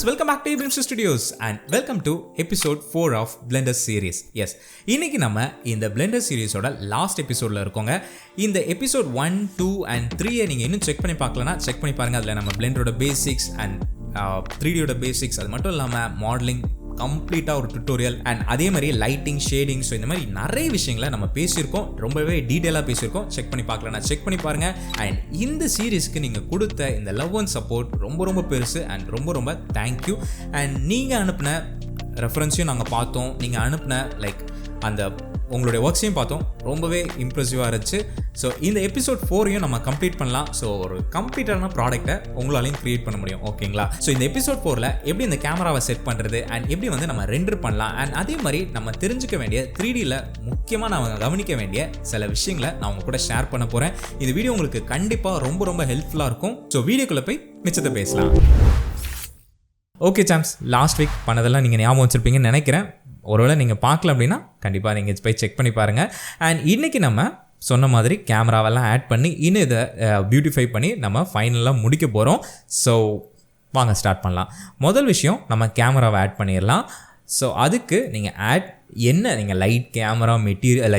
welcome back to Blenderல Studios and welcome to episode 4 of Blender series. Yes, இன்னைக்கு நம்ம இந்த Blender சீரிஸோட last எபிசோட்ல இருக்கோங்க. இந்த எபிசோட் 1, 2 and 3 நீங்க இன்னும் செக் பண்ணி பார்க்கலனா செக் பண்ணி பாருங்க. அதுல நம்ம Blenderோட பேசிக்ஸ் அண்ட் 3Dயோட பேசிக்ஸ், அது மட்டும் இல்லாம மாடலிங் கம்ப்ளீட்டாக ஒரு டுட்டோரியல் அண்ட் அதே மாதிரி லைட்டிங், ஷேடிங், ஸோ இந்த மாதிரி நிறைய விஷயங்களை நம்ம பேசியிருக்கோம். ரொம்பவே டீட்டெயிலாக பேசியிருக்கோம். செக் பண்ணி பார்க்கலன்னா செக் பண்ணி பாருங்கள். அண்ட் இந்த சீரீஸ்க்கு நீங்கள் கொடுத்த இந்த லவ் அண்ட் சப்போர்ட் ரொம்ப ரொம்ப பெருசு அண்ட் ரொம்ப ரொம்ப தேங்க்யூ. அண்ட் நீங்கள் அனுப்பின ரெஃபரன்ஸையும் நாங்கள் பார்த்தோம். நீங்கள் அனுப்பின அந்த உங்களுடைய ஒர்க்ஸையும் பார்த்தோம். ரொம்பவே இம்ப்ரெசிவாக இருந்துச்சு. ஸோ இந்த எபிசோட் 4ஐயும் நம்ம கம்ப்ளீட் பண்ணலாம். ஸோ ஒரு கம்ப்ளீட்டான ப்ராடக்ட்டை உங்களாலையும் க்ரியேட் பண்ண முடியும். ஓகேங்களா? ஸோ இந்த எபிசோட் 4ல் எப்படி இந்த கேமராவை செட் பண்ணுறது அண்ட் எப்படி வந்து நம்ம ரெண்டர் பண்ணலாம் அண்ட் அதே மாதிரி நம்ம தெரிஞ்சுக்க வேண்டிய 3Dயில் முக்கியமாக நம்ம கவனிக்க வேண்டிய சில விஷயங்களை நான் உங்க கூட ஷேர் பண்ண போகிறேன். இந்த வீடியோ உங்களுக்கு கண்டிப்பாக ரொம்ப ரொம்ப ஹெல்ப்ஃபுல்லாக இருக்கும். ஸோ வீடியோக்குள்ளே போய் மிச்சத்தை பேசலாம். ஓகே சாம்ஸ், லாஸ்ட் வீக் பண்ணதெல்லாம் நீங்கள் ஞாபகம் வச்சுருப்பீங்கன்னு நினைக்கிறேன். ஒருவேளை நீங்கள் பார்க்கல அப்படின்னா கண்டிப்பாக நீங்கள் போய் செக் பண்ணி பாருங்கள். அண்ட் இன்றைக்கி நம்ம சொன்ன மாதிரி கேமராவெல்லாம் ஆட் பண்ணி இன்னும் இதை பியூட்டிஃபை பண்ணி நம்ம ஃபைனலாக முடிக்க போகிறோம். ஸோ வாங்க ஸ்டார்ட் பண்ணலாம். முதல் விஷயம், நம்ம கேமராவை ஆட் பண்ணிடலாம். ஸோ அதுக்கு நீங்கள் நீங்கள் லைட், கேமரா, மெட்டீரியல்,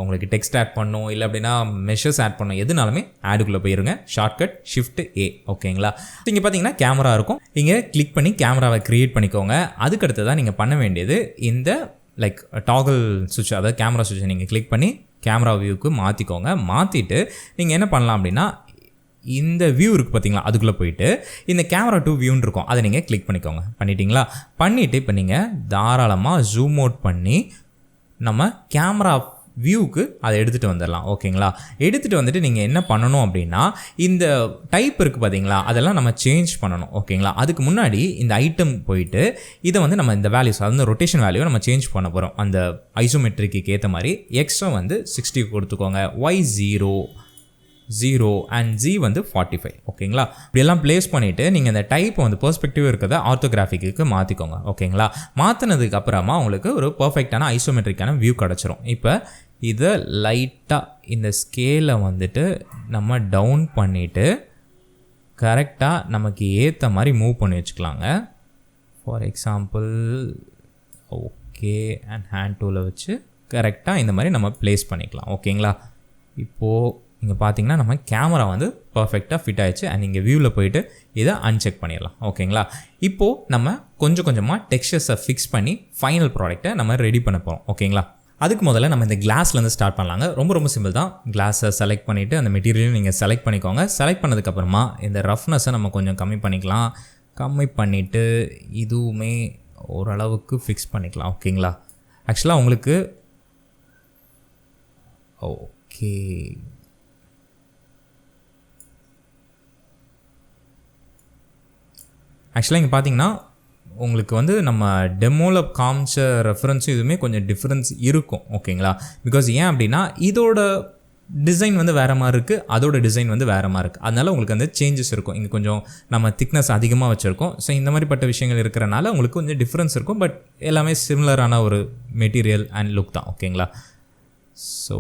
உங்களுக்கு டெக்ஸ்ட் ஆட் பண்ணணும், இல்லை அப்படின்னா மெஷர்ஸ் ஆட் பண்ணணும், எதுனாலுமே ஆடுக்குள்ளே போயிருங்க. Shortcut Shift+A. ஓகேங்களா? இங்கே பார்த்தீங்கன்னா கேமரா இருக்கும். இங்கே கிளிக் பண்ணி கேமராவை க்ரியேட் பண்ணிக்கோங்க. அதுக்கடுத்து தான் நீங்கள் பண்ண வேண்டியது இந்த டாகல் சுவிட்ச், அதாவது கேமரா சுவிட்சை நீங்கள் கிளிக் பண்ணி கேமரா வியூவுக்கு மாற்றிக்கோங்க. மாற்றிட்டு நீங்கள் என்ன பண்ணலாம் அப்படின்னா, இந்த வியூ இருக்குது பார்த்தீங்களா, அதுக்குள்ளே போயிட்டு இந்த கேமரா டு வியூன்னு இருக்கும், அதை நீங்கள் கிளிக் பண்ணிக்கோங்க. பண்ணிட்டீங்களா? பண்ணிவிட்டு இப்போ நீங்கள் தாராளமாக ஜூம் அவுட் பண்ணி நம்ம கேமரா வியூவுக்கு அதை எடுத்துகிட்டு வந்துடலாம். ஓகேங்களா? எடுத்துகிட்டு வந்துட்டு நீங்கள் என்ன பண்ணணும் அப்படின்னா, இந்த டைப் இருக்குது பார்த்தீங்களா, அதெல்லாம் நம்ம சேஞ்ச் பண்ணணும். ஓகேங்களா? அதுக்கு முன்னாடி இந்த ஐட்டம் போயிட்டு இதை வந்து நம்ம இந்த வேல்யூஸ், அந்த ரொட்டேஷன் வேல்யூவை நம்ம சேஞ்ச் பண்ண போகிறோம். அந்த ஐசோமெட்ரிக்கு ஏற்ற மாதிரி எக்ஸ்ட்ரா வந்து 60 கொடுத்துக்கோங்க, Y 0 அண்ட் Z வந்து 45. ஓகேங்களா? இப்படியெல்லாம் ப்ளேஸ் பண்ணிவிட்டு நீங்கள் இந்த டைப்பை வந்து பெர்ஸ்பெக்டிவ் இருக்கிறத ஆர்த்தோகிராஃபிக்கு மாற்றிக்கோங்க. ஓகேங்களா? மாற்றினதுக்கு அப்புறமா உங்களுக்கு ஒரு பர்ஃபெக்டான ஐசோமெட்ரிக்கான வியூ கிடச்சிரும். இப்போ இதை லைட்டாக இந்த ஸ்கேலை வந்துட்டு நம்ம டவுன் பண்ணிவிட்டு கரெக்டாக நமக்கு ஏற்ற மாதிரி மூவ் பண்ணி வச்சுக்கலாங்க. For example okay, and hand டூலை வச்சு கரெக்டாக இந்த மாதிரி நம்ம ப்ளேஸ் பண்ணிக்கலாம். ஓகேங்களா? இப்போது இங்கே பார்த்தீங்கன்னா நம்ம கேமரா வந்து பர்ஃபெக்டாக ஃபிட் ஆகிடுச்சு. அண்ட் இங்கே வியூவில் போயிட்டு இதை அன்செக் பண்ணிடலாம். ஓகேங்களா? இப்போது நம்ம கொஞ்சம் கொஞ்சமாக டெக்ஸ்சர்ஸை ஃபிக்ஸ் பண்ணி ஃபைனல் ப்ராடக்ட்டை நம்ம ரெடி பண்ண போகிறோம். ஓகேங்களா? அதுக்கு முதல்ல நம்ம இந்த கிளாஸ்லேருந்து ஸ்டார்ட் பண்ணலாங்க. ரொம்ப ரொம்ப சிம்பிள் தான். கிளாஸை செலக்ட் பண்ணிவிட்டு அந்த மெட்டீரியலையும் நீங்கள் செலக்ட் பண்ணிக்கோங்க. செலக்ட் பண்ணதுக்கப்புறமா இந்த ரஃப்னஸை நம்ம கொஞ்சம் கம்மி பண்ணிக்கலாம். கம்மி பண்ணிவிட்டு இதுவுமே ஓரளவுக்கு ஃபிக்ஸ் பண்ணிக்கலாம். ஓகேங்களா? ஆக்சுவலாக உங்களுக்கு ஓகே, ஆக்சுவலாக இங்கே பார்த்தீங்கன்னா உங்களுக்கு வந்து நம்ம டெமோவில் காமிச்ச ரெஃபரன்ஸும் இதுவுமே கொஞ்சம் டிஃப்ரென்ஸ் இருக்கும். ஓகேங்களா? பிகாஸ் ஏன் அப்படின்னா இதோட டிசைன் வந்து வேறு மாதிரி இருக்குது, அதோட டிசைன் வந்து வேறு மாதிரி இருக்குது. அதனால் உங்களுக்கு வந்து சேஞ்சஸ் இருக்கும். இங்கே கொஞ்சம் நம்ம திக்னஸ் அதிகமாக வச்சுருக்கோம். ஸோ இந்த மாதிரிப்பட்ட விஷயங்கள் இருக்கிறனால உங்களுக்கு கொஞ்சம் டிஃப்ரென்ஸ் இருக்கும். பட் எல்லாமே சிமிலரான ஒரு மெட்டீரியல் அண்ட் லுக் தான். ஓகேங்களா? ஸோ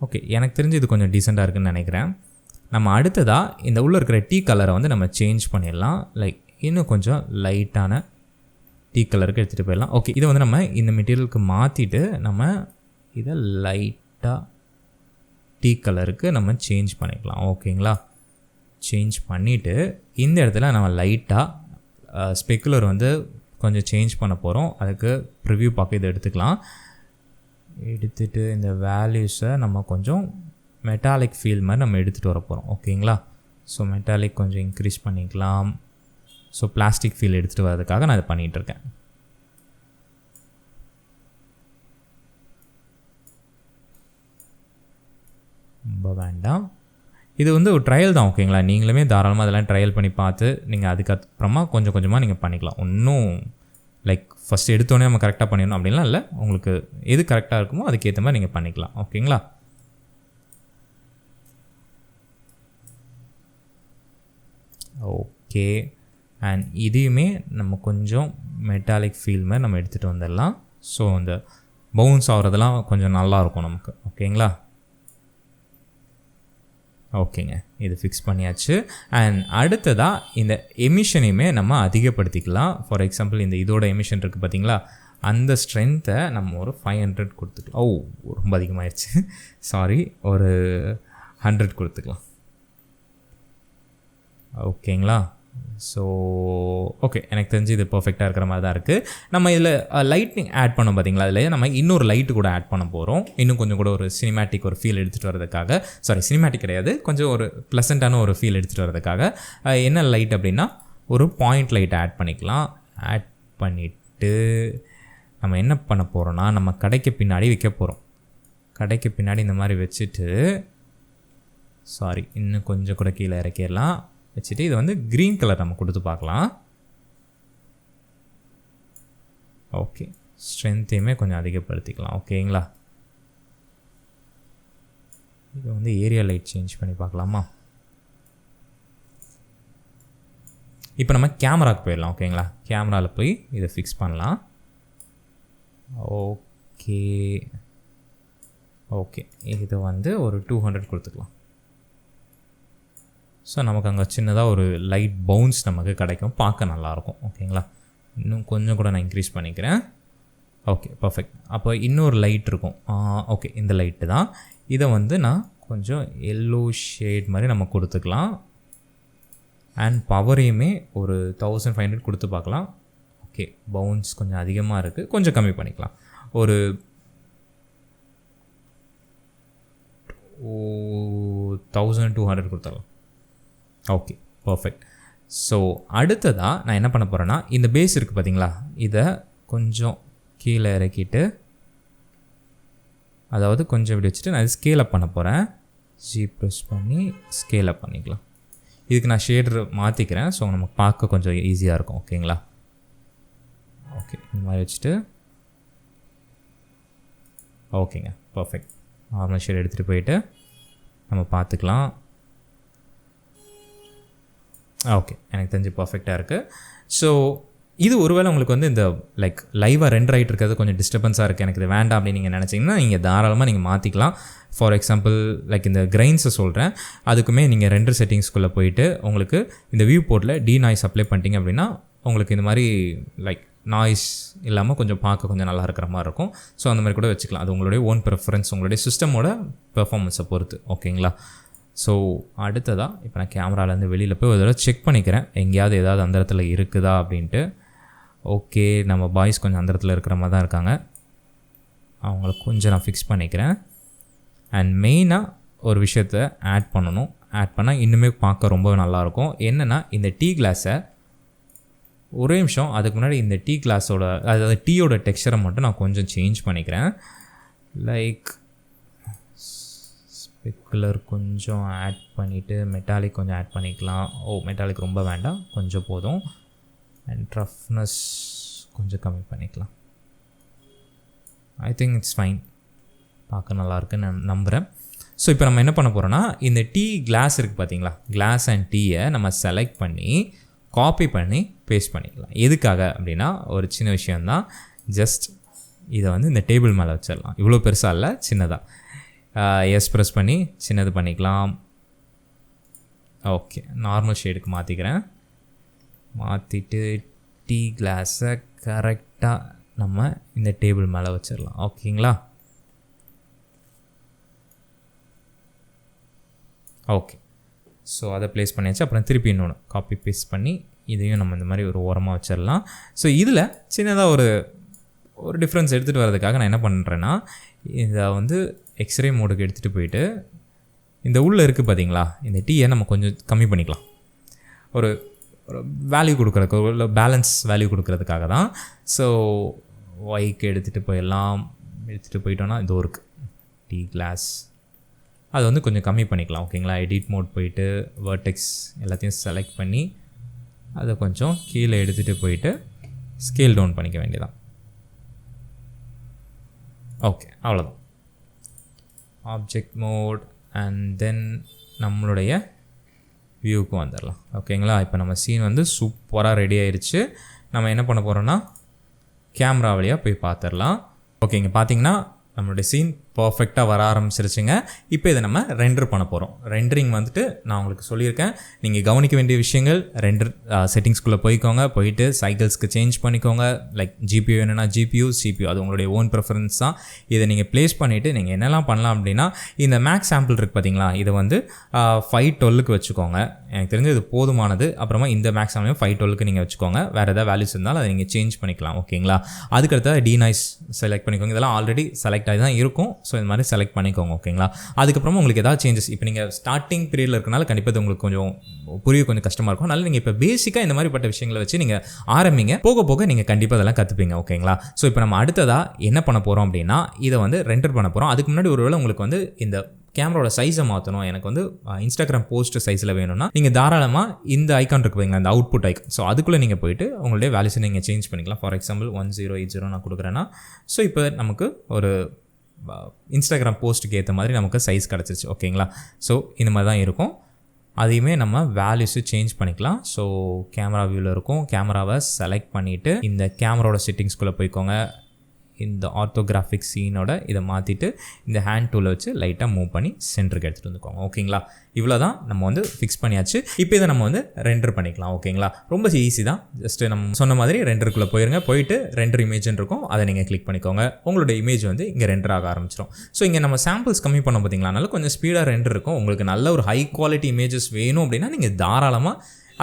ஓகே, எனக்கு தெரிஞ்சு இது கொஞ்சம் டீசெண்டாக இருக்குதுன்னு நினைக்கிறேன். நம்ம அடுத்ததாக இந்த உள்ளே இருக்கிற டீ கலரை வந்து நம்ம சேஞ்ச் பண்ணிடலாம். இன்னும் கொஞ்சம் லைட்டான டீ கலருக்கு எடுத்துகிட்டு போயிடலாம். ஓகே, இதை வந்து நம்ம இந்த மெட்டீரியலுக்கு மாற்றிட்டு நம்ம இதை லைட்டாக டீ கலருக்கு நம்ம சேஞ்ச் பண்ணிக்கலாம். ஓகேங்களா? சேஞ்ச் பண்ணிவிட்டு இந்த இடத்துல நம்ம லைட்டாக ஸ்பெக்குலர் வந்து கொஞ்சம் சேஞ்ச் பண்ண போகிறோம். அதுக்கு ப்ரிவ்யூ பார்க்க இதை எடுத்துக்கலாம். எடுத்துகிட்டு இந்த வேல்யூஸை நம்ம கொஞ்சம் மெட்டாலிக் ஃபீல் மாதிரி நம்ம எடுத்துகிட்டு வர போகிறோம். ஓகேங்களா? ஸோ மெட்டாலிக் கொஞ்சம் இன்க்ரீஸ் பண்ணிக்கலாம். ஸோ பிளாஸ்டிக் ஃபீல் எடுத்துகிட்டு வரதுக்காக நான் இதை பண்ணிகிட்ருக்கேன். ரொம்ப வேண்டாம், இது வந்து ஒரு ட்ரையல் தான். ஓகேங்களா? நீங்களுமே தாராளமாக அதெல்லாம் ட்ரையல் பண்ணி பார்த்து நீங்கள் அதுக்கப்புறமா கொஞ்சம் கொஞ்சமாக நீங்கள் பண்ணிக்கலாம். ஒன்றும் ஃபஸ்ட்டு எடுத்தோடனே நம்ம கரெக்டாக பண்ணிடணும் அப்படின்லாம் இல்லை. உங்களுக்கு எது கரெக்டாக இருக்குமோ அதுக்கேற்ற மாதிரி நீங்கள் பண்ணிக்கலாம். ஓகேங்களா? ஓகே, அண்ட் இதையுமே நம்ம கொஞ்சம் மெட்டாலிக் ஃபீல் மாதிரி நம்ம எடுத்துகிட்டு வந்துடலாம். ஸோ அந்த பவுன்ஸ் ஆகிறதெல்லாம் கொஞ்சம் நல்லாயிருக்கும் நமக்கு. ஓகேங்களா? ஓகேங்க, இது ஃபிக்ஸ் பண்ணியாச்சு. அண்ட் அடுத்ததாக இந்த எமிஷனையுமே நம்ம அதிகப்படுத்திக்கலாம். ஃபார் எக்ஸாம்பிள் இந்த இதோட எமிஷன் இருக்குது பார்த்தீங்களா, அந்த ஸ்ட்ரென்த்தை நம்ம ஒரு 500 கொடுத்துக்கலாம். ரொம்ப அதிகமாகிடுச்சு, சாரி, ஒரு 100 கொடுத்துக்கலாம். ஓகேங்களா? ஸோ ஓகே, எனக்கு தெரிஞ்சு இது பர்ஃபெக்டாக இருக்கிற மாதிரி தான் இருக்குது. நம்ம இதில் லைட்னிங் ஆட் பண்ணோம் பார்த்தீங்களா, அதில் நம்ம இன்னொரு லைட்டு கூட ஆட் பண்ண போகிறோம். இன்னும் கொஞ்சம் கூட ஒரு சினிமேட்டிக் ஒரு ஃபீல் எடுத்துகிட்டு வரதுக்காக, சாரி சினிமேட்டிக் கிடையாது, கொஞ்சம் ஒரு ப்ளசண்ட்டான ஒரு ஃபீல் எடுத்துகிட்டு வரதுக்காக என்ன லைட் அப்படின்னா ஒரு பாயிண்ட் லைட் ஆட் பண்ணிக்கலாம். ஆட் பண்ணிவிட்டு நம்ம என்ன பண்ண போகிறோன்னா, நம்ம கடைக்கு பின்னாடி வைக்க போகிறோம். கடைக்கு பின்னாடி இந்த மாதிரி வச்சுட்டு, சாரி இன்னும் கொஞ்சம் கூட கீழே இறக்கிடலாம். வச்சுட்டு இதை வந்து க்ரீன் கலர் நம்ம கொடுத்து பார்க்கலாம். ஓகே, ஸ்ட்ரென்த்தையுமே கொஞ்சம் அதிகப்படுத்திக்கலாம். ஓகேங்களா? இது வந்து ஏரியா லைட் சேஞ்ச் பண்ணி பார்க்கலாமா? இப்போ நம்ம கேமராவுக்கு போயிடலாம். ஓகேங்களா? கேமராவில் போய் இதை ஃபிக்ஸ் பண்ணலாம். ஓகே ஓகே, இது வந்து ஒரு 200 கொடுத்துக்கலாம். ஸோ நமக்கு அங்கே சின்னதாக ஒரு லைட் பவுன்ஸ் நமக்கு கிடைக்கும், பார்க்க நல்லாயிருக்கும். ஓகேங்களா? இன்னும் கொஞ்சம் கூட நான் இன்க்ரீஸ் பண்ணிக்கிறேன். Okay, perfect. அப்போ இன்னொரு லைட் இருக்கும். ஓகே, இந்த லைட்டு தான். இதை வந்து நான் கொஞ்சம் எல்லோ ஷேட் மாதிரி நம்ம கொடுத்துக்கலாம். அண்ட் பவரையுமே ஒரு 1500 கொடுத்து பார்க்கலாம். ஓகே, பவுன்ஸ் கொஞ்சம் அதிகமாக இருக்குது, கொஞ்சம் கம்மி பண்ணிக்கலாம். ஒரு 1200 கொடுத்துடலாம். Okay, perfect. ஸோ அடுத்ததாக நான் என்ன பண்ண போகிறேன்னா, இந்த பேஸ் இருக்குது பார்த்தீங்களா, இதை கொஞ்சம் கீழே இறக்கிட்டு, அதாவது கொஞ்சம் இப்படி வச்சுட்டு நான் இது ஸ்கேல் அப் பண்ண போகிறேன். ஜி ப்ரெஸ் பண்ணி ஸ்கேல் அப் பண்ணிக்கலாம். இதுக்கு நான் ஷேடர் மாற்றிக்கிறேன், ஸோ நமக்கு பார்க்க கொஞ்சம் ஈஸியாக இருக்கும். ஓகேங்களா? ஓகே, இந்த மாதிரி வச்சுட்டு, ஓகேங்க, பர்ஃபெக்ட். நார்மல் ஷேட் எடுத்துகிட்டு போயிட்டு நம்ம பார்த்துக்கலாம். ஓகே, எனக்கு தெரிஞ்சு பர்ஃபெக்டாக இருக்குது. ஸோ இது ஒருவேளை உங்களுக்கு வந்து இந்த லைக் லைவாக ரெண்டர் ஆகிட்டு இருக்கிறது கொஞ்சம் டிஸ்டர்பன்ஸாக இருக்குது, எனக்கு இது வேண்டாம் அப்படின்னு நீங்கள் நினச்சிங்கன்னா நீங்கள் தாராளமாக நீங்கள் மாற்றிக்கலாம். ஃபார் எக்ஸாம்பிள் லைக் இந்த கிரைன்ஸை சொல்கிறேன், அதுக்குமே நீங்கள் ரெண்டர் செட்டிங்ஸ்குள்ளே போயிட்டு உங்களுக்கு இந்த வியூ போர்ட்டில் நாய்ஸ் அப்ளை பண்ணிட்டீங்க அப்படின்னா உங்களுக்கு இந்த மாதிரி லைக் நாய்ஸ் இல்லாமல் கொஞ்சம் பார்க்க கொஞ்சம் நல்லா இருக்கிற மாதிரி இருக்கும். ஸோ அந்த மாதிரி கூட வச்சுக்கலாம். அது உங்களுடைய ஓன் ப்ரிஃபரன்ஸ், உங்களுடைய சிஸ்டமோட பெர்ஃபார்மன்ஸை பொறுத்து. ஓகேங்களா? ஸோ அடுத்ததாக இப்போ நான் கேமராலேருந்து வெளியில் போய் ஒரு தடவை செக் பண்ணிக்கிறேன், எங்கேயாவது ஏதாவது அந்த இடத்துல இருக்குதா அப்படின்ட்டு. ஓகே, நம்ம பாய்ஸ் கொஞ்சம் அந்த இடத்துல இருக்கிற மாதிரி தான் இருக்காங்க, அவங்கள கொஞ்சம் நான் ஃபிக்ஸ் பண்ணிக்கிறேன். அண்ட் மெயினாக ஒரு விஷயத்தை ஆட் பண்ணணும். ஆட் பண்ணால் இன்னுமே பார்க்க ரொம்ப நல்லாயிருக்கும். என்னென்னா இந்த டீ கிளாஸை ஒரே நிமிஷம், அதுக்கு முன்னாடி இந்த டீ கிளாஸோட அதாவது டீயோட டெக்ஸ்சரை மட்டும் நான் கொஞ்சம் சேஞ்ச் பண்ணிக்கிறேன். லைக் ஸ்பெக்குலர் கொஞ்சம் ஆட் பண்ணிவிட்டு மெட்டாலிக் கொஞ்சம் ஆட் பண்ணிக்கலாம். மெட்டாலிக் ரொம்ப வேண்டாம், கொஞ்சம் போதும். அண்ட் ரஃப்னஸ் கொஞ்சம் கம்மி பண்ணிக்கலாம். ஐ திங்க் இட்ஸ் ஃபைன், பார்க்க நல்லாயிருக்குன்னு நான் நம்புகிறேன். ஸோ இப்போ நம்ம என்ன பண்ண போகிறோன்னா, இந்த டீ கிளாஸ் இருக்குது பார்த்தீங்களா, கிளாஸ் அண்ட் டீயை நம்ம செலக்ட் பண்ணி காப்பி பண்ணி பேஸ்ட் பண்ணிக்கலாம். எதுக்காக அப்படின்னா ஒரு சின்ன விஷயந்தான், ஜஸ்ட் இதை வந்து இந்த டேபிள் மேலே வச்சிடலாம். இவ்வளோ பெருசாக இல்லை, சின்னதாக. எஸ் ப்ரெஸ் பண்ணி சின்னது பண்ணிக்கலாம். ஓகே, நார்மல் ஷேடுக்கு மாற்றிக்கிறேன். மாற்றிட்டு டீ கிளாஸை கரெக்டாக நம்ம இந்த டேபிள் மேலே வச்சிடலாம். ஓகேங்களா? ஓகே, ஸோ அதை ப்ளேஸ் பண்ணியாச்சு. அப்புறம் திருப்பி இன்னொன்று காப்பி பேஸ்ட் பண்ணி இதையும் நம்ம இந்த மாதிரி ஒரு ஓரமாக வச்சிடலாம். ஸோ இதில் சின்னதாக ஒரு டிஃப்ரென்ஸ் எடுத்துகிட்டு வரதுக்காக நான் என்ன பண்ணுறேன்னா, இதை வந்து எக்ஸ்ரே மோடுக்கு எடுத்துகிட்டு போயிட்டு இந்த உள்ளே இருக்குது பார்த்தீங்களா, இந்த டீயை நம்ம கொஞ்சம் கம்மி பண்ணிக்கலாம். ஒரு வேல்யூ கொடுக்குறதுக்கு, இல்லை பேலன்ஸ் வேல்யூ கொடுக்குறதுக்காக தான். ஸோ ஒய்க்கு எடுத்துகிட்டு போயிடலாம். எடுத்துகிட்டு போயிட்டோன்னா இதோ இருக்குது டீ கிளாஸ், அது வந்து கொஞ்சம் கம்மி பண்ணிக்கலாம். ஓகேங்களா? எடிட் மோட் போயிட்டு வெர்டெக்ஸ் எல்லாத்தையும் செலக்ட் பண்ணி அதை கொஞ்சம் கீழே எடுத்துகிட்டு போயிட்டு ஸ்கேல் டவுன் பண்ணிக்க வேண்டியதான். ஓகே, அவ்வளோதான். ஆப்ஜெக்ட் மோட் அண்ட் தென் நம்மளுடைய வியூவுக்கு வந்துடலாம். ஓகேங்களா? இப்போ நம்ம சீன் வந்து சூப்பராக ரெடி ஆயிடுச்சு. நம்ம என்ன பண்ண போகிறோன்னா கேமரா வழியாக போய் பார்த்துடலாம். ஓகே, இங்கே பார்த்தீங்கன்னா நம்மளுடைய சீன் பர்ஃபெக்டாக வர ஆரம்பிச்சிருச்சுங்க. இப்போ இதை நம்ம ரெண்டர் பண்ண போகிறோம். ரெண்டரிங் வந்துட்டு நான் உங்களுக்கு சொல்லியிருக்கேன், நீங்கள் கவனிக்க வேண்டிய விஷயங்கள், ரெண்டர் செட்டிங்ஸ்குள்ளே போயிட்டு சைக்கிள்ஸ்க்கு சேஞ்ச் பண்ணிக்கோங்க. லைக் ஜிபியூ என்னென்னா ஜிபியூ, சிபியூ அது உங்களுடைய ஓன் ப்ரிஃபரன்ஸ் தான். இதை நீங்கள் ப்ளேஸ் பண்ணிவிட்டு நீங்கள் என்னெல்லாம் பண்ணலாம் அப்படின்னா, இந்த மேக்ஸ் சாம்பிள் இருக்குது பார்த்தீங்களா, இதை வந்து 512க்கு வச்சுக்கோங்க. எனக்கு தெரிஞ்சு இது போதுமானது. அப்புறமா இந்த மேக்ஸ் சாம்பிளையும் 512க்கு நீங்கள் வச்சுக்கோங்க. வேறு ஏதாவது வேல்யூஸ் இருந்தாலும் அதை நீங்கள் சேஞ்ச் பண்ணிக்கலாம். ஓகேங்களா? அதுக்கடுத்து டீநாய்ஸ் செலக்ட் பண்ணிக்கோங்க. இதெல்லாம் ஆல்ரெடி செலக்ட் ஆகி தான் இருக்கும். ஸோ இந்த மாதிரி செலக்ட் பண்ணிக்கோங்க. ஓகேங்களா? அதுக்கப்புறமா உங்களுக்கு ஏதாவது சேஞ்சஸ், இப்போ நீங்கள் ஸ்டார்டிங் பீரியடில் இருக்கனால கண்டிப்பாக இது உங்களுக்கு கொஞ்சம் கொஞ்சம் கஷ்டமாக இருக்கும். அதனால் நீங்கள் இப்போ பேசிக்காக இந்த மாதிரிப்பட்ட விஷயங்களை வச்சு நீங்கள் ஆரம்பிங்க. போக போக நீங்கள் கண்டிப்பாக அதெல்லாம் கற்றுப்பீங்க. ஓகேங்களா? ஸோ இப்போ நம்ம அடுத்ததாக என்ன பண்ண போகிறோம் அப்படின்னா, இதை வந்து ரெண்டர் பண்ண போகிறோம். அதுக்கு முன்னாடி ஒருவேளை உங்களுக்கு வந்து இந்த கேமராவோட சைஸை மாற்றணும், எனக்கு வந்து இன்ஸ்டாகிராம் போஸ்ட் சைஸில் வேணும்னா நீங்கள் தாராளமாக இந்த ஐக்கான் இருக்கு வைங்க, அந்த அவுட்புட் ஐக்கான். ஸோ அதுக்குள்ளே நீங்கள் போயிட்டு உங்களுடைய வேல்யூஸை நீங்கள் சேஞ்ச் பண்ணிக்கலாம். ஃபார் எக்ஸாம்பிள் 1080 நான் கொடுக்குறேன்னா, ஸோ இப்போ நமக்கு ஒரு இன்ஸ்டாகிராம் போஸ்ட்டுக்கு ஏற்ற மாதிரி நமக்கு சைஸ் கிடச்சிருச்சு. ஓகேங்களா? ஸோ இந்த மாதிரி தான் இருக்கும். அதையுமே நம்ம வேல்யூஸு சேஞ்ச் பண்ணிக்கலாம். ஸோ கேமரா வியூவில் இருக்கும். கேமராவை செலக்ட் பண்ணிவிட்டு இந்த கேமராவோட செட்டிங்ஸ்குள்ளே போய்க்கோங்க. இந்த ஆர்த்தோகிராஃபிக் சீனோட இதை மாற்றிட்டு இந்த ஹேண்ட் டூலை வச்சு லைட்டாக மூவ் பண்ணி சென்டருக்கு எடுத்துகிட்டு வந்துக்கோங்க. ஓகேங்களா? இவ்வளோ தான் நம்ம வந்து ஃபிக்ஸ் பண்ணியாச்சு. இப்போ இதை நம்ம வந்து ரெண்டர் பண்ணிக்கலாம். ஓகேங்களா? ரொம்ப ஈஸி தான். ஜஸ்ட்டு நம்ம சொன்ன மாதிரி ரெண்டருக்குள்ளே போயிட்டு ரெண்டர் இமேஜ்னு இருக்கும், அதை நீங்கள் கிளிக் பண்ணிக்கோங்க. உங்களோட இமேஜ் வந்து இங்கே ரெண்டர் ஆக ஆரம்பிச்சிடும். ஸோ இங்கே நம்ம சாம்பிள்ஸ் கம்மி பண்ண பார்த்தீங்களா, அதனால கொஞ்சம் ஸ்பீடாக ரெண்டர் இருக்கும். உங்களுக்கு நல்ல ஒரு ஹை குவாலிட்டி இமேஜஸ் வேணும் அப்படின்னா நீங்கள் தாராளமாக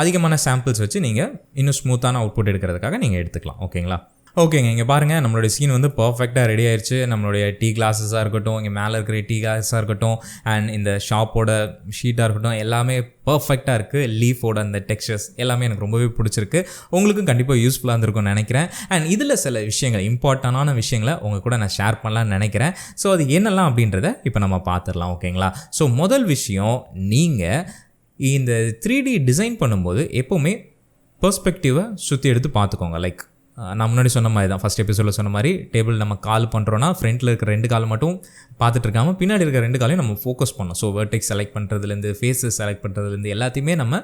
அதிகமான சாம்பிள்ஸ் வச்சு நீங்கள் இன்னும் ஸ்மூத்தான அவுட்புட் எடுக்கிறதுக்காக நீங்கள் எடுத்துக்கலாம். ஓகேங்களா? ஓகேங்க, இங்கே பாருங்கள், நம்மளுடைய சீன் வந்து பர்ஃபெக்டாக ரெடி ஆயிடுச்சு. நம்மளுடைய டீ கிளாஸஸாக இருக்கட்டும், இங்கே மேலே இருக்கிற டீ கிளாஸாக இருக்கட்டும், அண்ட் இந்த ஷாப்போட ஷீட்டாக இருக்கட்டும், எல்லாமே பர்ஃபெக்டாக இருக்குது. லீஃபோட அந்த டெக்ஸ்சர்ஸ் எல்லாமே எனக்கு ரொம்பவே பிடிச்சிருக்கு. உங்களுக்கும் கண்டிப்பாக யூஸ்ஃபுல்லாக இருந்திருக்கும்னு நினைக்கிறேன். அண்ட் இதில் சில விஷயங்கள், இம்பார்ட்டண்டான விஷயங்களை உங்கள் கூட நான் ஷேர் பண்ணலான்னு நினைக்கிறேன். ஸோ அது என்னெல்லாம் அப்படின்றத இப்போ நம்ம பார்த்துடலாம். ஓகேங்களா? ஸோ முதல் விஷயம், நீங்கள் இந்த 3D டிசைன் பண்ணும்போது எப்போவுமே பெர்ஸ்பெக்டிவை சுற்றி எடுத்து பார்த்துக்கோங்க. லைக் நான் முன்னாடி சொன்ன மாதிரி தான், ஃபஸ்ட் எபிசோடில் சொன்ன மாதிரி, டேபிள் நம்ம கால் பண்ணுறோன்னா ஃப்ரண்ட்டில் இருக்கிற 2 கால் மட்டும் பார்த்துட்டு இருக்காமல் பின்னாடி இருக்கிற 2 காலையும் நம்ம ஃபோக்கஸ் பண்ணோம். ஸோ வெர்டெக்ஸ் செலக்ட் பண்ணுறதுலேருந்து, ஃபேஸஸ் செலக்ட் பண்ணுறதுலேருந்து எல்லாத்தையுமே நம்ம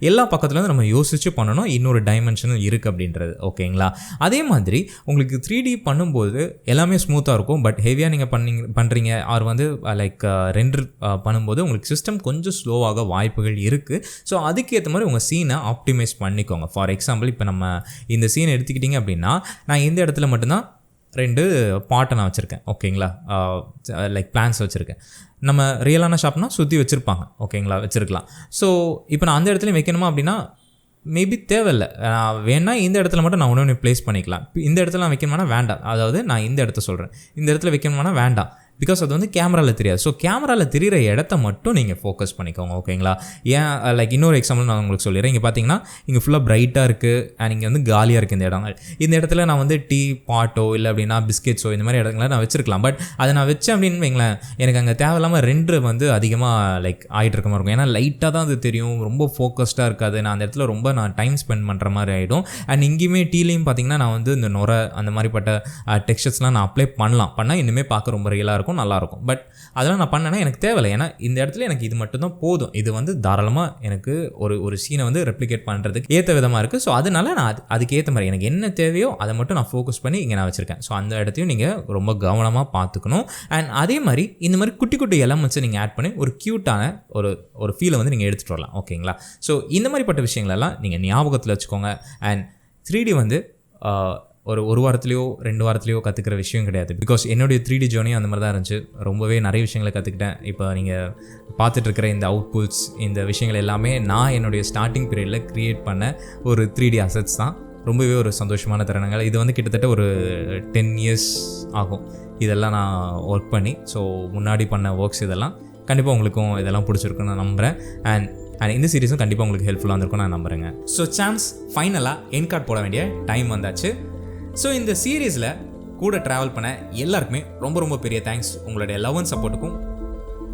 எல்லா பக்கத்துலேருந்து நம்ம யோசித்து பண்ணணும். இன்னொரு டைமென்ஷனும் இருக்குது அப்படின்றது. ஓகேங்களா? அதே மாதிரி உங்களுக்கு 3D பண்ணும்போது எல்லாமே ஸ்மூத்தாக இருக்கும். பட் ஹெவியாக நீங்கள் பண்ணுறீங்க ஆர் வந்து லைக் ரெண்டர் பண்ணும்போது உங்களுக்கு சிஸ்டம் கொஞ்சம் ஸ்லோவாக வாய்ப்புகள் இருக்குது. ஸோ அதுக்கேற்ற மாதிரி உங்கள் சீனை ஆப்டிமைஸ் பண்ணிக்கோங்க. ஃபார் எக்ஸாம்பிள், இப்போ நம்ம இந்த சீனை எடுத்துக்கிட்டிங்க அப்படின்னா, நான் இந்த இடத்துல மட்டும்தான் 2 பாட்டை நான் வச்சுருக்கேன். ஓகேங்களா? லைக் பிளான்ஸ் வச்சுருக்கேன். நம்ம ரியலான ஷாப்னால் சுற்றி வச்சுருப்பாங்க. ஓகேங்களா? வச்சுருக்கலாம். ஸோ இப்போ நான் அந்த இடத்துலையும் வைக்கணுமா அப்படின்னா மேபி தேவையில்லை. வேணா இந்த இடத்துல மட்டும் நான் ஒன்று ப்ளேஸ் பண்ணிக்கலாம். இந்த இடத்துல நான் வைக்கணுமானா வேண்டாம். அதாவது நான் இந்த இடத்த சொல்கிறேன், இந்த இடத்துல வைக்கணுமானா வேண்டாம். பிகாஸ் அது வந்து கேமராவில் தெரியாது. ஸோ கேமராவில் தெரிகிற இடத்த மட்டும் நீங்கள் ஃபோக்கஸ் பண்ணிக்கோங்க. ஓகேங்களா? ஏன் லைக் இன்னொரு எக்ஸாம்பிள் நான் உங்களுக்கு சொல்லிடுறேன். இங்கே பார்த்தீங்கன்னா இங்கே ஃபுல்லாக பிரைட்டாக இருக்குது அண்ட் இங்கே வந்து காலியாக இருக்குது இந்த இடங்கள். இந்த இடத்துல நான் வந்து டீ பாட்டோ இல்லை அப்படின்னா பிஸ்கெட்ஸோ இந்த மாதிரி இடங்களை நான் வச்சுருக்கலாம். பட் அதை நான் வச்சேன் அப்படின்னு வைங்களேன், எனக்கு அங்கே தேவையில்லாமல் ரெண்டு வந்து அதிகமாக லைக் ஆகிட்டு இருக்க மாதிரி இருக்கும். ஏன்னா லைட்டாக தான் அது தெரியும், ரொம்ப ஃபோக்கஸ்டாக இருக்காது. நான் அந்த இடத்துல ரொம்ப டைம் ஸ்பெண்ட் பண்ணுற மாதிரி ஆகிடும். அண்ட் இங்கேயுமே டீலையும் பார்த்தீங்கன்னா நான் வந்து இந்த நுரை அந்த மாதிரிப்பட்ட டெக்ஸ்சர்ஸ்லாம் நான் அப்ளை பண்ணால் இன்னுமே பார்க்க ரொம்ப ரியலாக இருக்கும், நல்லாயிருக்கும். பட் அதெல்லாம் நான் பண்ணேன்னா எனக்கு தேவையில்லை. ஏன்னா இந்த இடத்துல எனக்கு இது மட்டும் தான் போதும். இது வந்து தாராளமாக எனக்கு ஒரு சீனை வந்து ரெப்ளிகேட் பண்ணுறதுக்கு ஏற்ற விதமாக இருக்குது. ஸோ அதனால நான் அதுக்கு ஏற்ற மாதிரி எனக்கு என்ன தேவையோ அதை மட்டும் நான் ஃபோக்கஸ் பண்ணி இங்கே நான் வச்சுருக்கேன். ஸோ அந்த இடத்தையும் நீங்கள் ரொம்ப கவனமாக பார்த்துக்கணும். அண்ட் அதே மாதிரி இந்த மாதிரி குட்டி குட்டி எலமெண்ட்ஸை நீங்கள் ஆட் பண்ணி ஒரு க்யூட்டான ஒரு ஃபீலை வந்து நீங்கள் எடுத்துகிட்டு வரலாம். ஓகேங்களா? ஸோ இந்த மாதிரிப்பட்ட விஷயங்களெல்லாம் நீங்கள் ஞாபகத்தில் வச்சுக்கோங்க. அண்ட் 3D வந்து ஒரு வாரத்துலையோ 2 வாரத்துலையோ கற்றுக்கிற விஷயம் கிடையாது. பிகாஸ் என்னுடைய 3D ஜேர்னியும் அந்த மாதிரி தான் இருந்துச்சு. ரொம்பவே நிறைய விஷயங்களை கற்றுக்கிட்டேன். இப்போ நீங்கள் பார்த்துட்ருக்கிற இந்த அவுட்புட்ஸ், இந்த விஷயங்கள் எல்லாமே நான் என்னுடைய ஸ்டார்டிங் பீரியடில் க்ரியேட் பண்ண ஒரு 3D அசெட்ஸ் தான். ரொம்பவே ஒரு சந்தோஷமான தருணங்கள். இது வந்து கிட்டத்தட்ட ஒரு 10 இயர்ஸ் ஆகும் இதெல்லாம் நான் ஒர்க் பண்ணி. ஸோ முன்னாடி பண்ண ஒர்க்ஸ் இதெல்லாம் கண்டிப்பாக உங்களுக்கும் இதெல்லாம் பிடிச்சிருக்குன்னு நான் நம்புகிறேன். அண்ட் இந்த சீரீஸும் கண்டிப்பாக உங்களுக்கு ஹெல்ப்ஃபுல்லாக இருந்திருக்கும் நான் நம்புகிறேங்க. ஸோ சாம்ஸ் ஃபைனலாக எண்ட் கார்ட் போட வேண்டிய டைம் வந்தாச்சு. ஸோ இந்த சீரீஸில் கூட ட்ராவல் பண்ண எல்லாருக்குமே ரொம்ப ரொம்ப பெரிய தேங்க்ஸ். உங்களுடைய லவ் அண்ட் சப்போர்ட்டுக்கும்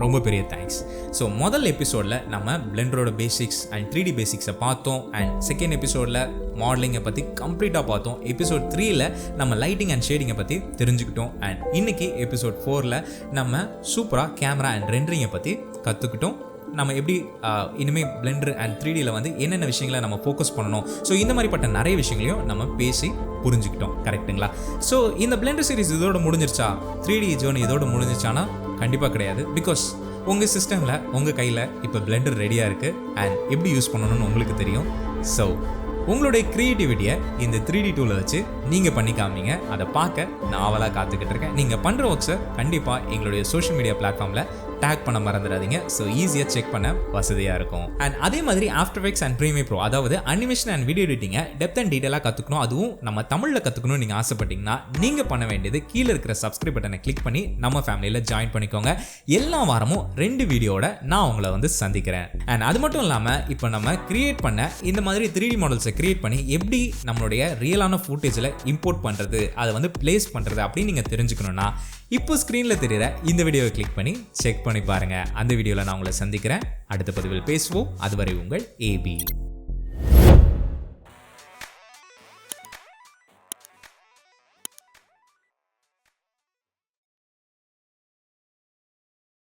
ரொம்ப பெரிய தேங்க்ஸ். ஸோ முதல் எபிசோடில் நம்ம பிளெண்டரோட பேசிக்ஸ் அண்ட் 3D பேசிக்ஸை பார்த்தோம். அண்ட் செகண்ட் எபிசோடில் மாடலிங்கை பற்றி கம்ப்ளீட்டாக பார்த்தோம். எபிசோட் 3ல் நம்ம லைட்டிங் அண்ட் ஷேடிங்கை பற்றி தெரிஞ்சுக்கிட்டோம். அண்ட் இன்றைக்கி எபிசோட் 4ல் நம்ம சூப்பராக கேமரா அண்ட் ரெண்டரிங்கை பற்றி கற்றுக்கிட்டோம். நம்ம எப்படி இனிமேல் பிளெண்டர் அண்ட் 3Dயில் வந்து என்னென்ன விஷயங்களை நம்ம ஃபோக்கஸ் பண்ணணும், ஸோ இந்த மாதிரிப்பட்ட நிறைய விஷயங்களையும் நம்ம பேசி புரிஞ்சுக்கிட்டோம். கரெக்டுங்களா? ஸோ இந்த பிளெண்டர் சீரிஸ் இதோட முடிஞ்சிருச்சா, 3D ஜோன் இதோட முடிஞ்சிருச்சானா கண்டிப்பாக கிடையாது. பிகாஸ் உங்கள் சிஸ்டமில் உங்கள் கையில் இப்போ பிளெண்டர் ரெடியாக இருக்குது அண்ட் எப்படி யூஸ் பண்ணணும்னு உங்களுக்கு தெரியும். ஸோ உங்களுடைய க்ரியேட்டிவிட்டியை இந்த 3D டூலை வச்சு நீங்கள் பண்ணி காமிங்க. அதை பார்க்க நான் ஆவலாக காத்துக்கிட்டு இருக்கேன். நீங்கள் பண்ணுற ஒர்க்ஸை கண்டிப்பாக எங்களுடைய சோஷியல் மீடியா பிளாட்ஃபார்மில் டேக் பண்ண மறந்துடாதீங்க. ஸோ ஈஸியாக செக் பண்ண வசதியாக இருக்கும். அண்ட் அதே மாதிரி After Effects and Premiere Pro, அதாவது அனிமேஷன் அண்ட் வீடியோ எடிட்டிங்கை டெப்த் அண்ட் டீட்டெயிலாக கற்றுக்கணும், அதுவும் நம்ம தமிழில் கற்றுக்கணும்னு நீங்கள் ஆசைப்பட்டீங்கன்னா நீங்கள் பண்ண வேண்டியது கீழே இருக்கிற சப்ஸ்கிரைப் பட்டனை கிளிக் பண்ணி நம்ம ஃபேமிலியில் ஜாயின் பண்ணிக்கோங்க. எல்லா வாரமும் 2 வீடியோட நான் உங்களை வந்து சந்திக்கிறேன். அண்ட் அது மட்டும் இல்லாமல் இப்போ நம்ம கிரியேட் பண்ண இந்த மாதிரி 3D மாடல்ஸை கிரியேட் பண்ணி எப்படி நம்மளுடைய ரியலான ஃபுட்டேஜில் இம்போர்ட் பண்ணுறது, அதை வந்து பிளேஸ் பண்ணுறது அப்படின்னு நீங்கள் தெரிஞ்சுக்கணுன்னா இப்போ ஸ்க்ரீனில் தெரிகிற இந்த வீடியோவை கிளிக் பண்ணி செக் பண்ணி பாருங்கள். அந்த வீடியோவில் நான் உங்களை சந்திக்கிறேன். அடுத்த பதிவில் பேசுவோம். அதுவரை உங்கள் AB.